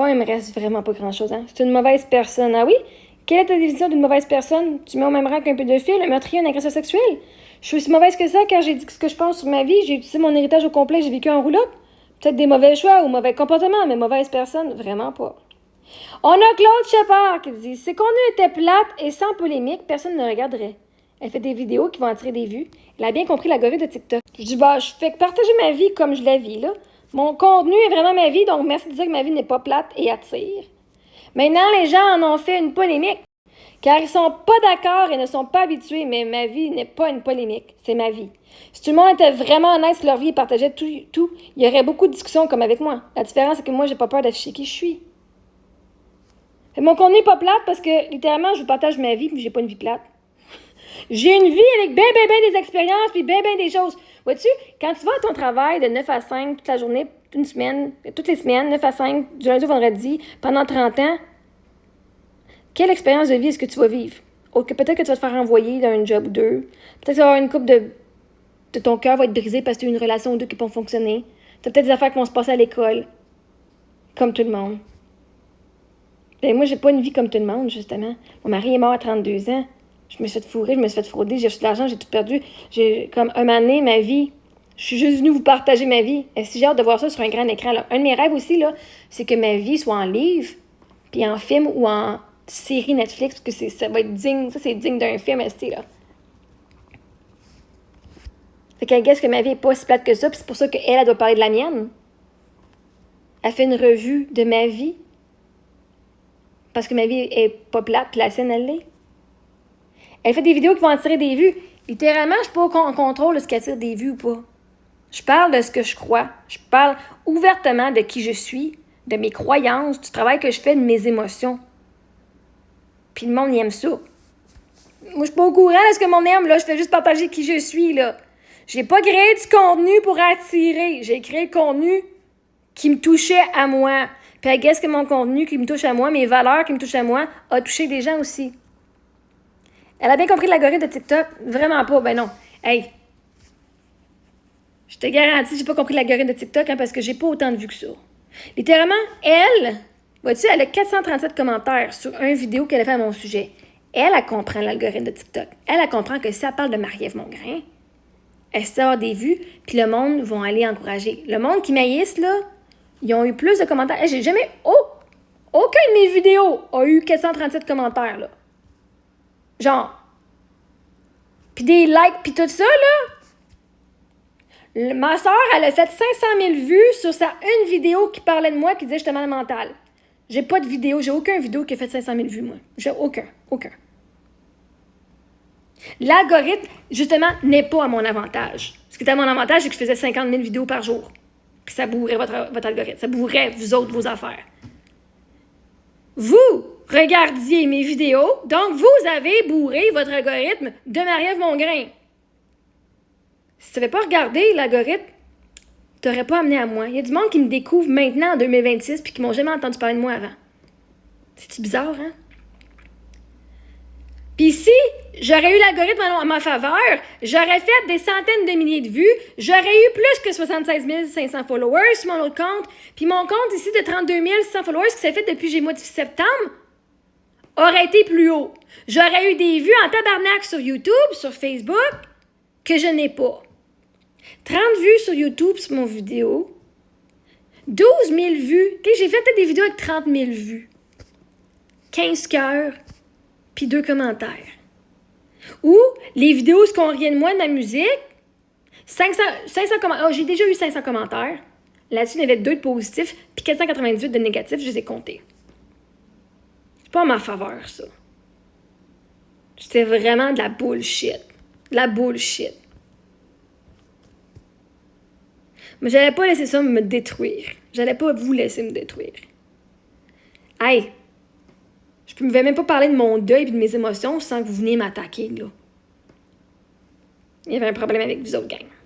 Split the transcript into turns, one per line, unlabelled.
Bon, il me reste vraiment pas grand-chose, hein. C'est une mauvaise personne. Ah oui? Quelle est ta définition d'une mauvaise personne? Tu mets au même rang qu'un pédophile, un meurtrier, un agresseur sexuel? Je suis aussi mauvaise que ça car j'ai dit ce que je pense sur ma vie, j'ai utilisé mon héritage au complet, j'ai vécu en roulotte. Peut-être des mauvais choix ou mauvais comportements, mais mauvaise personne, vraiment pas. On a Claude Shepard qui dit « Ses contenus étaient plates et sans polémique, personne ne regarderait. Elle fait des vidéos qui vont attirer des vues. Elle a bien compris l'algorithme de TikTok. » Je dis « Bah, je fais que partager ma vie comme je la vis, là. Mon contenu est vraiment ma vie, donc merci de dire que ma vie n'est pas plate et attire. Maintenant, les gens en ont fait une polémique, car ils sont pas d'accord et ne sont pas habitués, mais ma vie n'est pas une polémique, c'est ma vie. Si tout le monde était vraiment honnête sur leur vie et partageait tout, il y aurait beaucoup de discussions comme avec moi. La différence, c'est que moi, j'ai pas peur d'afficher qui je suis. Et mon contenu n'est pas plate parce que, littéralement, je vous partage ma vie, puis j'ai pas une vie plate. J'ai une vie avec ben des expériences, puis ben des choses. Vois-tu, quand tu vas à ton travail de 9 à 5 toute la journée, une semaine, toutes les semaines, 9 à 5, du lundi au vendredi, pendant 30 ans, quelle expérience de vie est-ce que tu vas vivre? Peut-être que tu vas te faire envoyer d'un job ou deux. Peut-être que tu vas avoir une couple de ton cœur va être brisé parce que tu as eu une relation ou deux qui vont fonctionner. Tu as peut-être des affaires qui vont se passer à l'école. Comme tout le monde. Ben, moi, j'ai pas une vie comme tout le monde, justement. Mon mari est mort à 32 ans. Je me suis fait fourrer, je me suis fait frauder, j'ai reçu de l'argent, j'ai tout perdu. J'ai, comme, un moment donné, ma vie, je suis juste venue vous partager ma vie. Et si j'ai hâte de voir ça sur un grand écran, là. Un de mes rêves aussi, là, c'est que ma vie soit en livre, puis en film ou en série Netflix, parce que ça va être digne, ça, c'est digne d'un film, là. Fait qu'elle guesse que ma vie est pas si plate que ça, puis c'est pour ça qu'elle, elle doit parler de la mienne. Elle fait une revue de ma vie, parce que ma vie est pas plate, puis la sienne, elle l'est. Elle fait des vidéos qui vont attirer des vues. Littéralement, je suis pas en contrôle de ce qui attire des vues ou pas. Je parle de ce que je crois. Je parle ouvertement de qui je suis, de mes croyances, du travail que je fais, de mes émotions. Puis le monde, il aime ça. Moi, je suis pas au courant de ce que le monde aime, là. Je fais juste partager qui je suis, là. J'ai pas créé du contenu pour attirer. J'ai créé le contenu qui me touchait à moi. Puis, qu'est-ce que mon contenu qui me touche à moi, mes valeurs qui me touchent à moi, a touché des gens aussi. Elle a bien compris l'algorithme de TikTok? Vraiment pas, ben non. Hey, je te garantis, j'ai pas compris l'algorithme de TikTok, hein, parce que j'ai pas autant de vues que ça. Littéralement, elle, vois-tu, elle a 437 commentaires sur une vidéo qu'elle a fait à mon sujet. Elle comprend l'algorithme de TikTok. Elle comprend que si elle parle de Marie-Ève Mongrain, elle sort des vues, puis le monde va aller encourager. Le monde qui maïsse, là, ils ont eu plus de commentaires. Hey, j'ai jamais... aucun de mes vidéos a eu 437 commentaires, là. Genre. Puis des likes, puis tout ça, là. Ma soeur, elle a fait 500 000 vues sur sa une vidéo qui parlait de moi, qui disait que j'étais malade mentale. J'ai pas de vidéo, j'ai aucun vidéo qui a fait 500 000 vues, moi. J'ai aucun. L'algorithme, justement, n'est pas à mon avantage. Ce qui est à mon avantage, c'est que je faisais 50 000 vidéos par jour. Puis ça bourrait votre algorithme. Ça bourrait, vous autres, vos affaires. Vous regardiez mes vidéos, donc vous avez bourré votre algorithme de Marie-Ève Mongrain. Si tu n'avais pas regardé l'algorithme, tu n'aurais pas amené à moi. Il y a du monde qui me découvre maintenant en 2026 puis qui m'ont jamais entendu parler de moi avant. C'est-tu bizarre, hein? Puis si j'aurais eu l'algorithme à ma faveur, j'aurais fait des centaines de milliers de vues, j'aurais eu plus que 76 500 followers sur mon autre compte, puis mon compte ici de 32 600 followers qui s'est fait depuis le mois de septembre aurait été plus haut. J'aurais eu des vues en tabarnak sur YouTube, sur Facebook, que je n'ai pas. 30 vues sur YouTube sur mon vidéo, 12 000 vues. Okay, j'ai fait des vidéos avec 30 000 vues, 15 cœurs, puis 2 commentaires. Ou les vidéos, ce qu'on riait de moi, de ma musique, 500 commentaires. Oh, j'ai déjà eu 500 commentaires. Là-dessus, il y en avait 2 de positifs, puis 498 de négatifs, je les ai comptés. C'est pas en ma faveur, ça. C'était vraiment de la bullshit. De la bullshit. Mais j'allais pas laisser ça me détruire. J'allais pas vous laisser me détruire. Hey! Je ne pouvais même pas parler de mon deuil et de mes émotions sans que vous veniez m'attaquer, là. Il y avait un problème avec vous autres, gang.